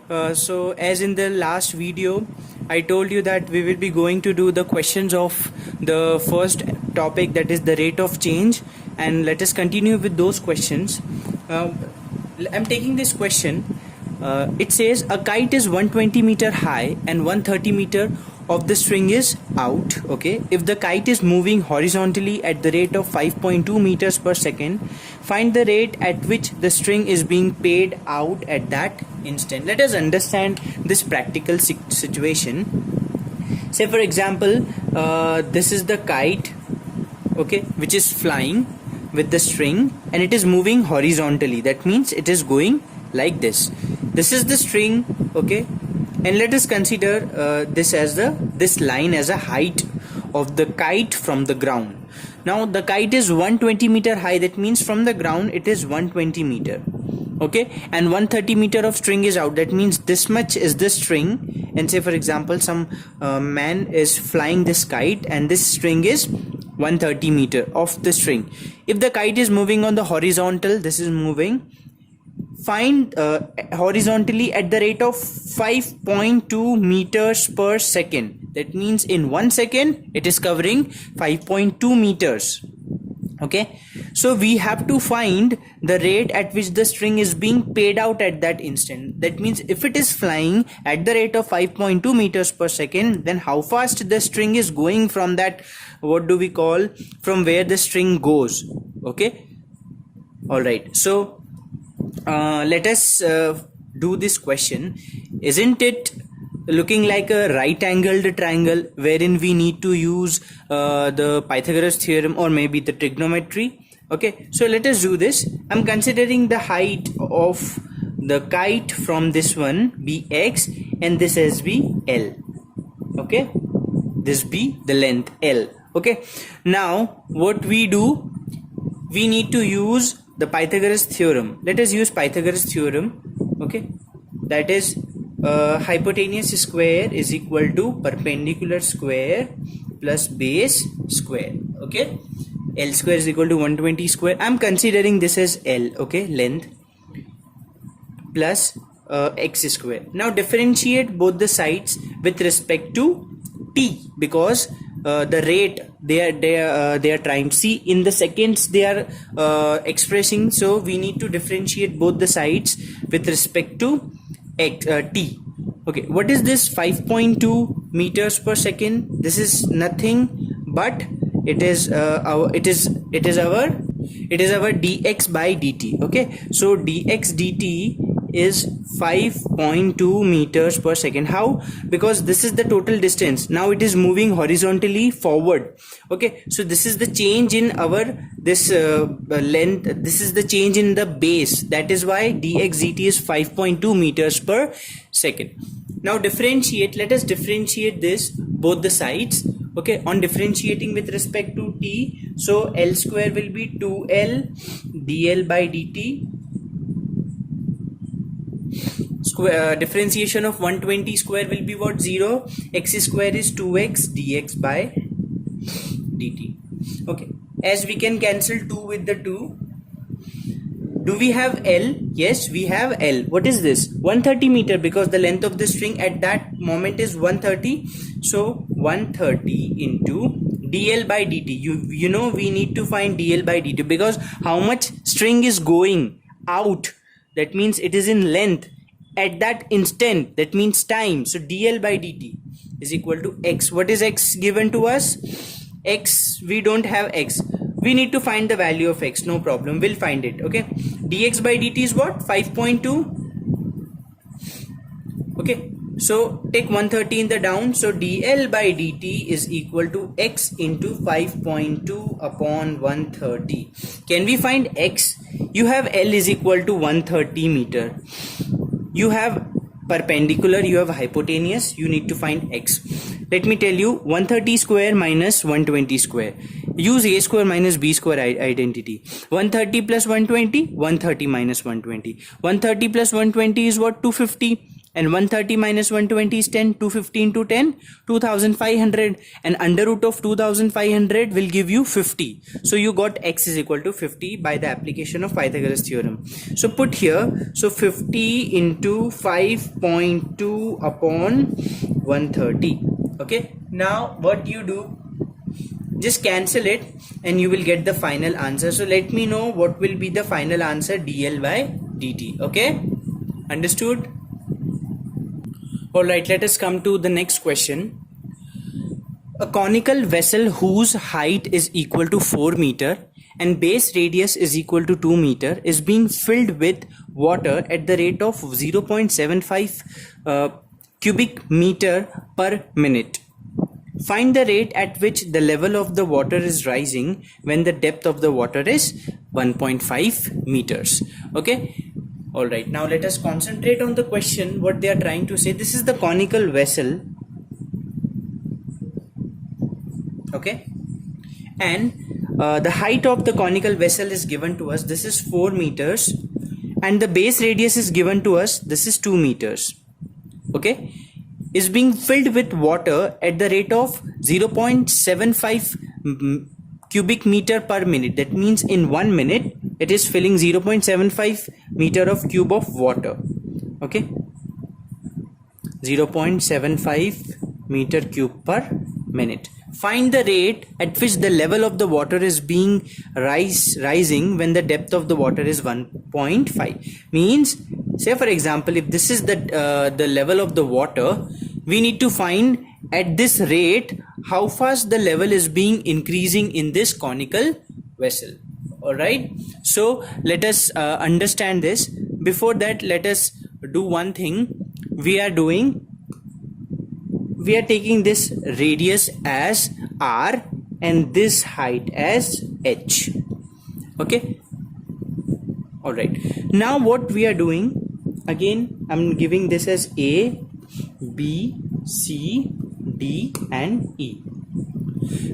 So as in the last video, I told you that we will be going to do the questions of the first topic, that is the rate of change, and let us continue with those questions. Uh, I'm taking this question. It says a kite is 120-meter high and 130-meter of the string is out. Okay, if the kite is moving horizontally at the rate of 5.2 meters per second, find the rate at which the string is being paid out at that instant. Let us understand this practical situation. Say for example, this is the kite, okay, which is flying with the string and it is moving horizontally. That means it is going like this. This is the string, okay, and let us consider this line as a height of the kite from the ground. Now the kite is 120-meter high, that means from the ground it is 120 meter, okay, and 130 meter of string is out, that means this much is the string. And say for example some man is flying this kite and this string is 130 meter of the string. If the kite is moving on the horizontal, this is moving, find horizontally at the rate of 5.2 meters per second. That means in 1 second it is covering 5.2 meters. Okay, so we have to find the rate at which the string is being paid out at that instant. That means if it is flying at the rate of 5.2 meters per second, then how fast the string is going from that, what do we call, from where the string goes. Okay, all right, so let us do this question. Isn't it looking like a right angled triangle wherein we need to use the Pythagoras theorem or maybe the trigonometry? Okay, so let us do this. I'm considering the height of the kite from this one be x and this as be L. Okay, this be the length L. Okay, now what we do, we need to use the Pythagoras theorem. Let us use Pythagoras theorem. Okay, that is hypotenuse square is equal to perpendicular square plus base square. Okay, L square is equal to 120 square. I'm considering this as L, okay, length, plus x square. Now differentiate both the sides with respect to t, because the rate they are trying, see in the seconds they are expressing, so we need to differentiate both the sides with respect to t. Okay, what is this 5.2 meters per second? This is nothing but it is our dx by dt. Okay, so dx dt is 5.2 meters per second. How? Because this is the total distance. Now it is moving horizontally forward. Okay, so this is the change in our this length, this is the change in the base. That is why dx dt is 5.2 meters per second. Now differentiate, let us differentiate this both the sides. Okay, on differentiating with respect to t, so L square will be 2L dl by dt. Square differentiation of 120 square will be what? 0. X square is 2x dx by dt. Okay, as we can cancel 2 with the 2. Do we have L? Yes, we have L. What is this? 130 meter, because the length of the string at that moment is 130. So 130 into dl by dt. You know we need to find dl by dt, because how much string is going out, that means it is in length at that instant, that means time. So dl by dt is equal to x. What is x given to us? X, we don't have x. We need to find the value of x. No problem, we'll find it. Okay, dx by dt is what? 5.2. Okay, so take 130 in the down. So dl by dt is equal to x into 5.2 upon 130. Can we find x? You have L is equal to 130 meter. You have perpendicular, you have hypotenuse, you need to find x. Let me tell you, 130 square minus 120 square. Use a square minus b square identity. 130 plus 120, 130 minus 120. 130 plus 120 is what? 250. and 130 minus 120 is 10. 250 into 10, 2500, and under root of 2500 will give you 50. So you got x is equal to 50 by the application of Pythagoras theorem. So put here, so 50 into 5.2 upon 130. Okay, now what you do, just cancel it and you will get the final answer. So let me know what will be the final answer, dl by dt. Okay, understood? Alright, let us come to the next question. A conical vessel whose height is equal to 4 meter and base radius is equal to 2 meter is being filled with water at the rate of 0.75 cubic meter per minute. Find the rate at which the level of the water is rising when the depth of the water is 1.5 meters. Okay. All right, now let us concentrate on the question, what they are trying to say. This is the conical vessel, okay, and the height of the conical vessel is given to us. This is 4 meters, and the base radius is given to us. This is 2 meters, okay, is being filled with water at the rate of 0.75 cubic meter per minute. That means in 1 minute it is filling 0.75 meter of cube of water. Okay, 0.75 meter cube per minute. Find the rate at which the level of the water is being rising when the depth of the water is 1.5. Means, say for example, if this is the level of the water, we need to find at this rate how fast the level is being increasing in this conical vessel. All right, so let us understand this. Before that, let us do one thing. We are taking this radius as r and this height as h. Okay, all right, now what we are doing, again I'm giving this as a, b, c, d and e.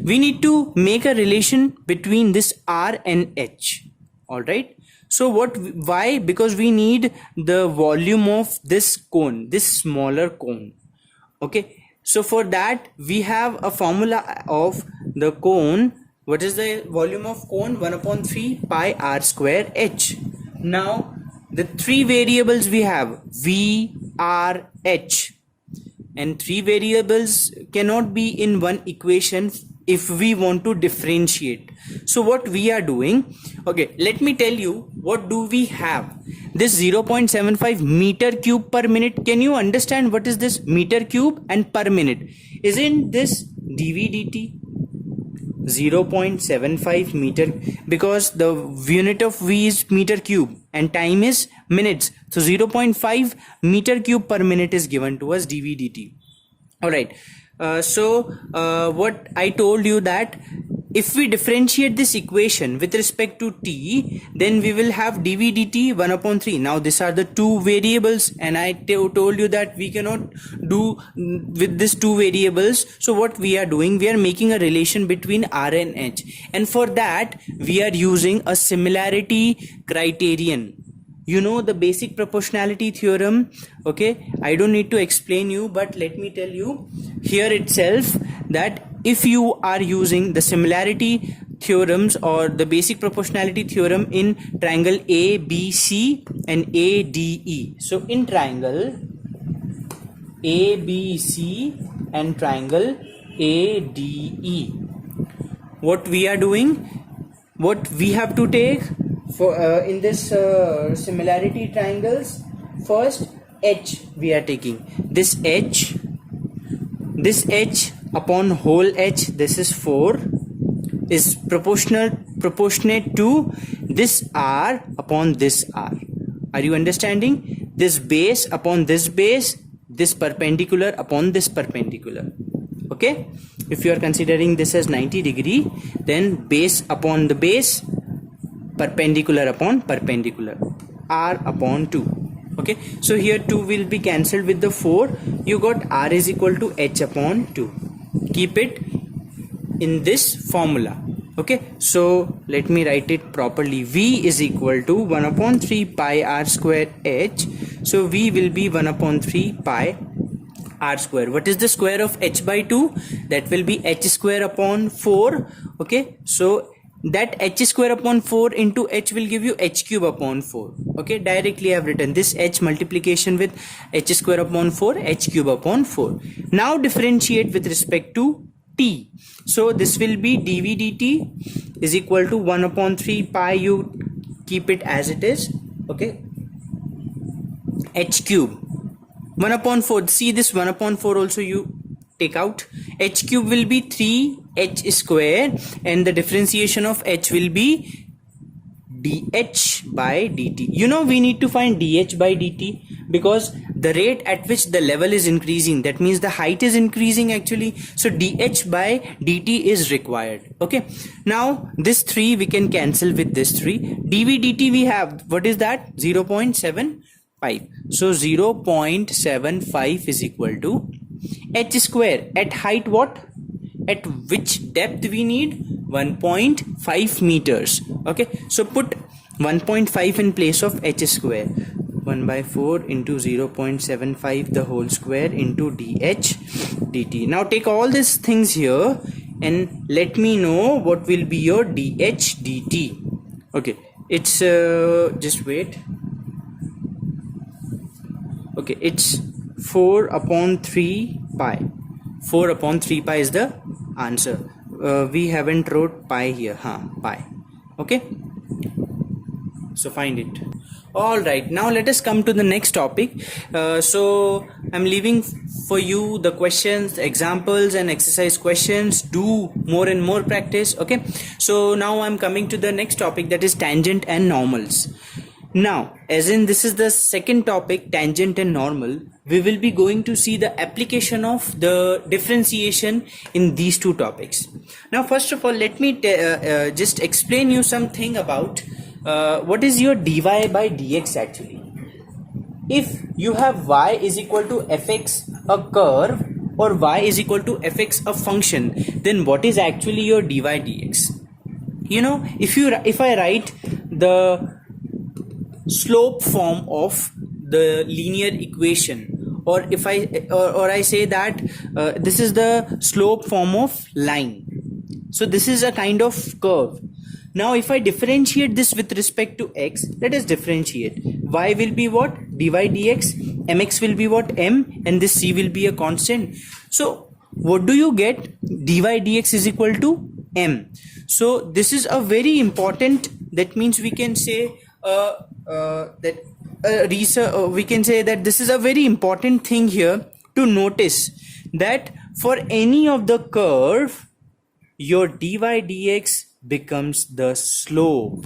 We need to make a relation between this r and h. All right, so why? Because we need the volume of this cone, this smaller cone. Okay, so for that we have a formula of the cone. What is the volume of cone? 1/3 pi r square h. Now the three variables we have, v, r, h, and three variables cannot be in one equation if we want to differentiate. So what we are doing, okay, let me tell you what do we have. This 0.75 meter cube per minute. Can you understand what is this meter cube and per minute? Isn't this dv dt? 0.75 meter, because the unit of v is meter cube and time is minutes, so 0.5 meter cube per minute is given to us, dv dt. All right, so what I told you, that if we differentiate this equation with respect to t, then we will have dv dt 1/3. Now these are the two variables, and I told you that we cannot do with these two variables. So what we are doing, we are making a relation between r and h, and for that we are using a similarity criterion. You know the basic proportionality theorem. Okay, I don't need to explain you, but let me tell you here itself that if you are using the similarity theorems or the basic proportionality theorem in triangle ABC and ADE. So in triangle ABC and triangle ADE, what we are doing, what we have to take for in this similarity triangles, first h we are taking. This h upon whole h, this is 4, is proportionate to this r upon this r. Are you understanding? This base upon this base, this perpendicular upon this perpendicular. Okay, if you are considering this as 90 degree, then base upon the base, perpendicular upon perpendicular, r upon 2. Okay, so here 2 will be cancelled with the 4. You got r is equal to h upon 2. Keep it in this formula. Okay, so let me write it properly. V is equal to 1/3 pi r square h. So V will be 1 upon 3 pi r square. What is the square of h by 2? That will be h square upon 4. Okay, so that h square upon 4 into h will give you h cube upon 4. Okay, directly I have written this h multiplication with h square upon 4, h cube upon 4. Now differentiate with respect to t. So this will be dv dt is equal to 1 upon 3 pi, you keep it as it is. Okay, h cube 1 upon 4, see this 1 upon 4 also you take out, h cube will be 3h square, and the differentiation of h will be dh by dt. You know, we need to find dh by dt because the rate at which the level is increasing, that means the height is increasing actually, so dh by dt is required. Okay, now this 3 we can cancel with this 3. dv dt we have, what is that? 0.75. So 0.75 is equal to h square at height what? At which depth we need? 1.5 meters. Okay, so put 1.5 in place of h square. 1 by 4 into 0.75 the whole square into dh dt. Now take all these things here and let me know what will be your dh dt. Okay, it's just wait. Okay, it's 4 upon 3 pi. 4 upon 3 pi is the answer. We haven't wrote pi here, pi. Okay, so find it. All right, now let us come to the next topic. So I'm leaving for you the questions, examples and exercise questions. Do more and more practice. Okay, so now I'm coming to the next topic, that is tangent and normals. Now, as in this is the second topic, tangent and normal, we will be going to see the application of the differentiation in these two topics. Now, first of all, let me just explain you something about what is your dy by dx actually. If you have y is equal to fx a curve or y is equal to fx a function, then what is actually your dy dx? You know, if I write the slope form of the linear equation, or if I say that this is the slope form of line, so this is a kind of curve. Now if I differentiate this with respect to x, let us differentiate. Y will be what? Dy dx. Mx will be what? M, and this c will be a constant. So what do you get? Dy dx is equal to m. So this is a very important, that means we can say we can say that this is a very important thing here to notice, that for any of the curve your dy dx becomes the slope.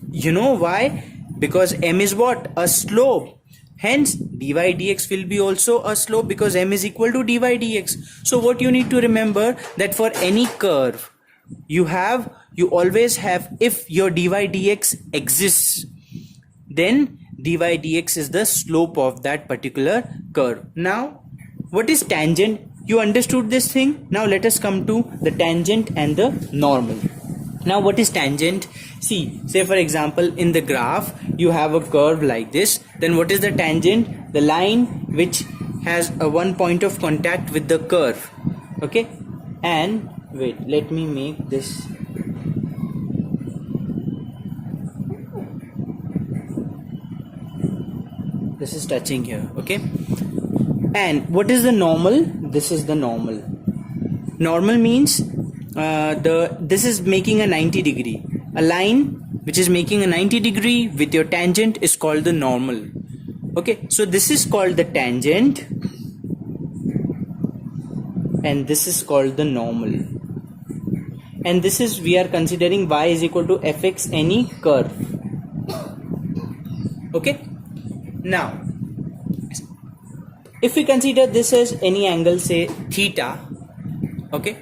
You know why? Because m is what? A slope. Hence dy dx will be also a slope because m is equal to dy dx. So what you need to remember, that for any curve you always have, if your dy dx exists, then dy dx is the slope of that particular curve. Now what is tangent? You understood this thing. Now let us come to the tangent and the normal. Now what is tangent? See, say for example in the graph you have a curve like this, then what is the tangent? The line which has a one point of contact with the curve. Okay, and wait, let me make this. This is touching here. Okay, and what is the normal? This is the normal. Normal means this is making a 90 degree. A line which is making a 90 degree with your tangent is called the normal. Okay, so this is called the tangent and this is called the normal, and this is, we are considering y is equal to fx any curve. Okay, now if we consider this as any angle, say theta. Okay,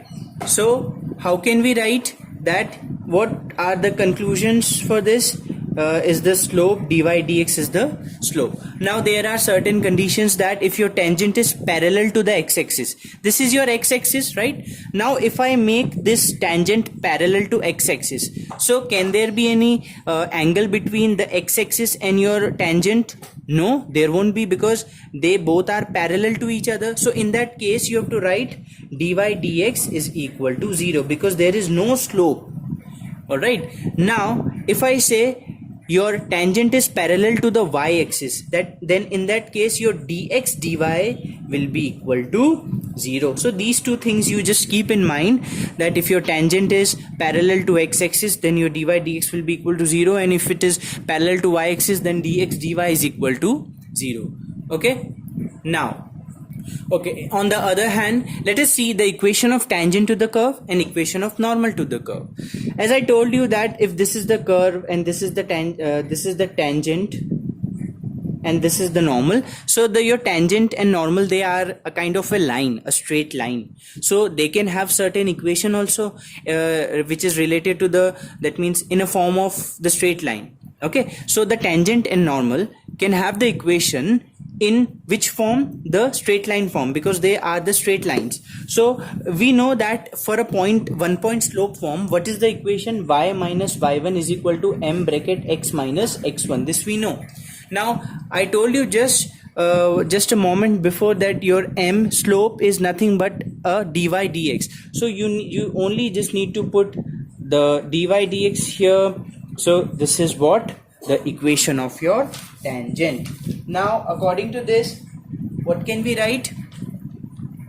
so how can we write that? What are the conclusions for this? is the slope, dy dx is the slope. Now there are certain conditions that if your tangent is parallel to the x-axis, this is your x-axis, right? Now if I make this tangent parallel to x-axis, so can there be any angle between the x-axis and your tangent? No, there won't be, because they both are parallel to each other. So in that case you have to write dy dx is equal to 0, because there is no slope. All right, now if I say your tangent is parallel to the y-axis, then in that case your dx dy will be equal to 0. So these two things you just keep in mind, that if your tangent is parallel to x-axis, then your dy dx will be equal to 0, and if it is parallel to y-axis, then dx dy is equal to 0. Okay, now on the other hand, let us see the equation of tangent to the curve and equation of normal to the curve. As I told you that if this is the curve and this is the tangent and this is the normal, so your tangent and normal, they are a kind of a line, a straight line. So they can have certain equation also which is related to that means in a form of the straight line. Okay, so the tangent and normal can have the equation in which form? The straight line form, because they are the straight lines. So we know that for a one point slope form, what is the equation? Y minus y1 is equal to m bracket x minus x1. This we know. Now I told you just a moment before that your m slope is nothing but a dy dx. So you only just need to put the dy dx here. So this is what the equation of your tangent. Now according to this, what can we write?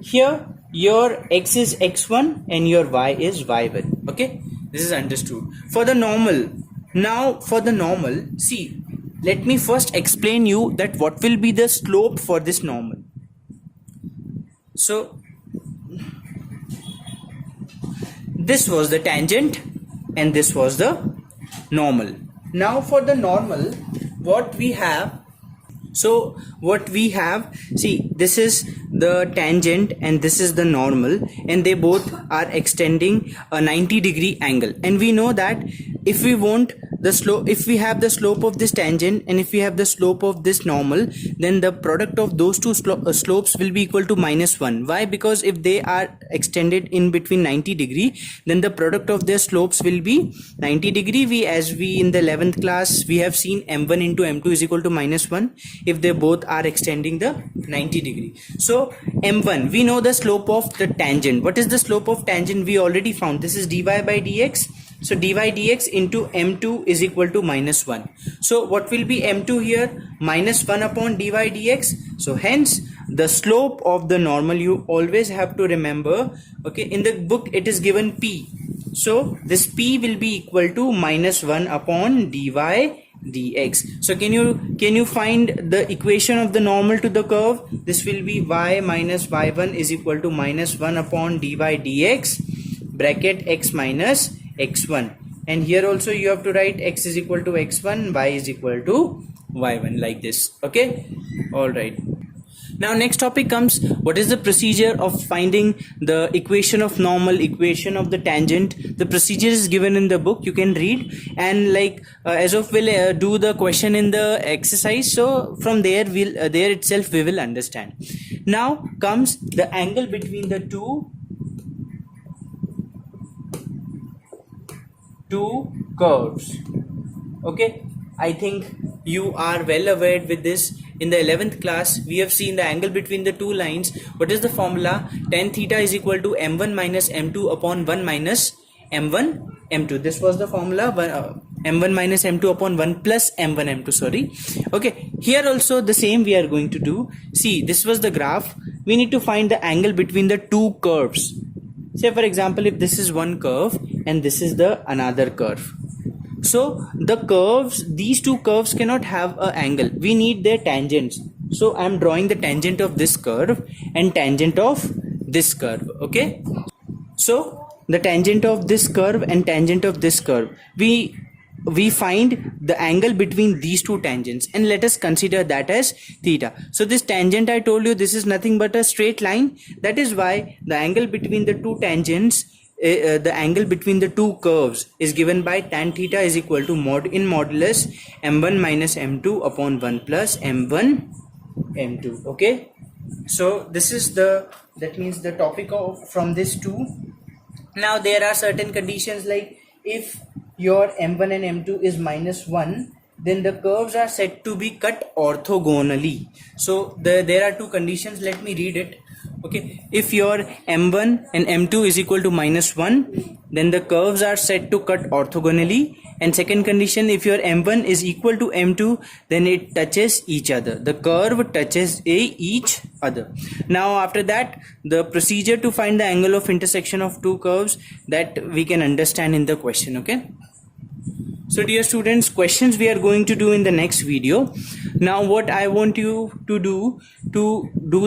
Here your x is x1 and your y is y1. Okay, this is understood. For the normal, now for the normal, see, let me first explain you that what will be the slope for this normal. So this was the tangent and this was the normal. Now for the normal, what we have, see, this is the tangent and this is the normal, and they both are extending a 90-degree angle. And we know that if we want the slope, if we have the slope of this tangent and if we have the slope of this normal, then the product of those two slopes will be equal to -1. Why? Because if they are extended in between 90 degree, then the product of their slopes will be 90 degree. As we in the 11th class, we have seen m1 into m2 is equal to -1 if they both are extending the 90 degree. So m1, we know the slope of the tangent. What is the slope of tangent? We already found. This is dy by dx. So dy dx into m2 is equal to -1. So what will be m2 here? -1 upon dy dx. So hence the slope of the normal, you always have to remember, okay, in the book it is given p. So this p will be equal to -1 upon dy dx. So can you find the equation of the normal to the curve? This will be y minus y1 is equal to -1 upon dy dx bracket x minus x1, and here also you have to write x is equal to x1, y is equal to y1, like this. Okay, all right. Now next topic comes, what is the procedure of finding the equation of normal, equation of the tangent? The procedure is given in the book, you can read, and like as of we'll do the question in the exercise, so from there there itself we will understand. Now comes the angle between the two curves. Okay, I think you are well aware with this. In the 11th class, we have seen the angle between the two lines. What is the formula? Tan theta is equal to m1 minus m2 upon 1 minus m1 m2. This was the formula, m1 minus m2 upon 1 plus m1 m2, sorry. Okay, here also the same we are going to do. See, this was the graph. We need to find the angle between the two curves. Say for example, if this is one curve and this is the another curve. So the curves, these two curves cannot have an angle. We need their tangents. So I am drawing the tangent of this curve and tangent of this curve. Okay. So the tangent of this curve and tangent of this curve, we find the angle between these two tangents, and let us consider that as theta. So this tangent, I told you, this is nothing but a straight line. That is why the angle between the two tangents the angle between the two curves is given by tan theta is equal to mod in modulus m1 minus m2 upon 1 plus m1 m2. Okay, so this is that means the topic of from this two. Now there are certain conditions, like if your m1 and m2 is -1, then the curves are said to be cut orthogonally. So there are two conditions. Let me read it. Okay, if your m1 and m2 is equal to -1, then the curves are said to cut orthogonally. And second condition, if your m1 is equal to m2, then it touches each other. The curve touches each other. Now after that, the procedure to find the angle of intersection of two curves, that we can understand in the question. Okay, so dear students, questions we are going to do in the next video. Now what I want you to do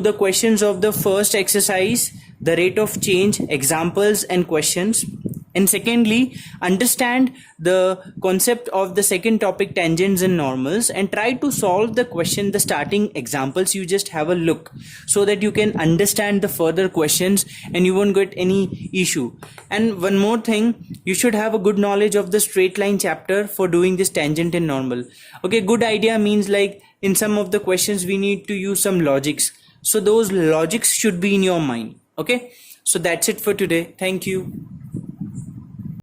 the questions of the first exercise, the rate of change, examples and questions. And secondly, understand the concept of the second topic, tangents and normals, and try to solve the question, the starting examples. You just have a look so that you can understand the further questions and you won't get any issue. And one more thing, you should have a good knowledge of the straight line chapter for doing this tangent and normal. Okay, good idea means like in some of the questions we need to use some logics. So those logics should be in your mind. Okay, so that's it for today. Thank you.